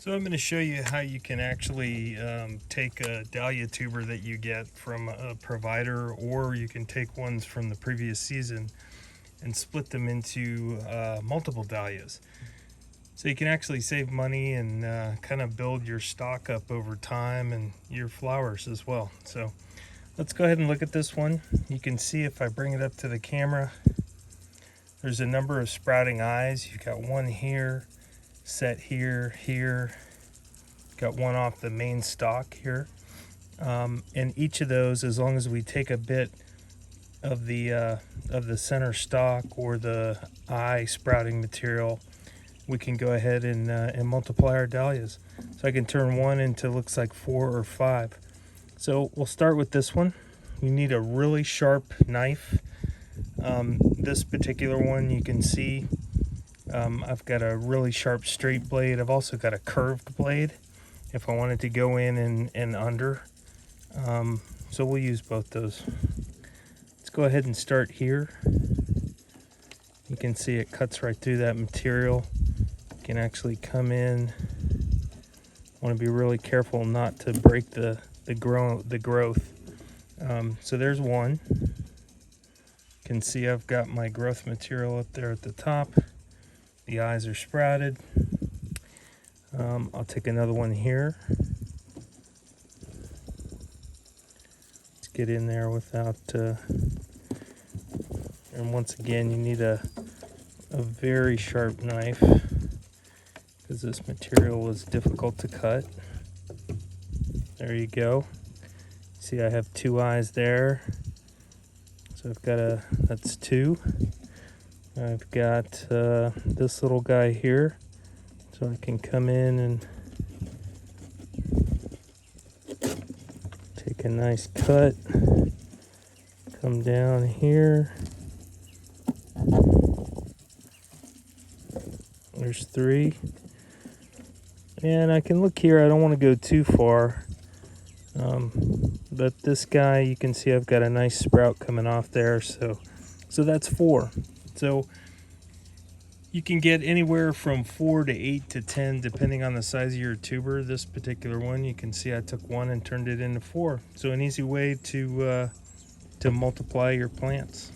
So I'm going to show you how you can actually take a dahlia tuber that you get from a provider, or you can take ones from the previous season and split them into multiple dahlias. So you can actually save money and kind of build your stock up over time and your flowers as well. So let's go ahead and look at this one. You can see if I bring it up to the camera, there's a number of sprouting eyes. You've got one here, set here, got one off the main stalk here, and each of those, as long as we take a bit of the center stalk or the eye sprouting material, we can go ahead and multiply our dahlias. So I can turn one into looks like 4 or 5. So we'll start with this one. You need a really sharp knife. This particular one, you can see I've got a really sharp straight blade. I've also got a curved blade if I wanted to go in and under. So we'll use both those. Let's go ahead and start here. You can see it cuts right through that material. You can actually come in. Want to be really careful not to break the growth. So there's one. You can see I've got my growth material up there at the top. The eyes are sprouted. I'll take another one here. Let's get in there without, and once again, you need a very sharp knife because this material is difficult to cut. There you go. See, I have 2 eyes there. So I've got that's 2. I've got this little guy here. So I can come in and take a nice cut, come down here, there's 3, and I can look here. I don't want to go too far, but this guy, you can see I've got a nice sprout coming off there, so that's 4. So you can get anywhere from 4 to 8 to 10 depending on the size of your tuber. This particular one, you can see I took 1 and turned it into 4. So an easy way to multiply your plants.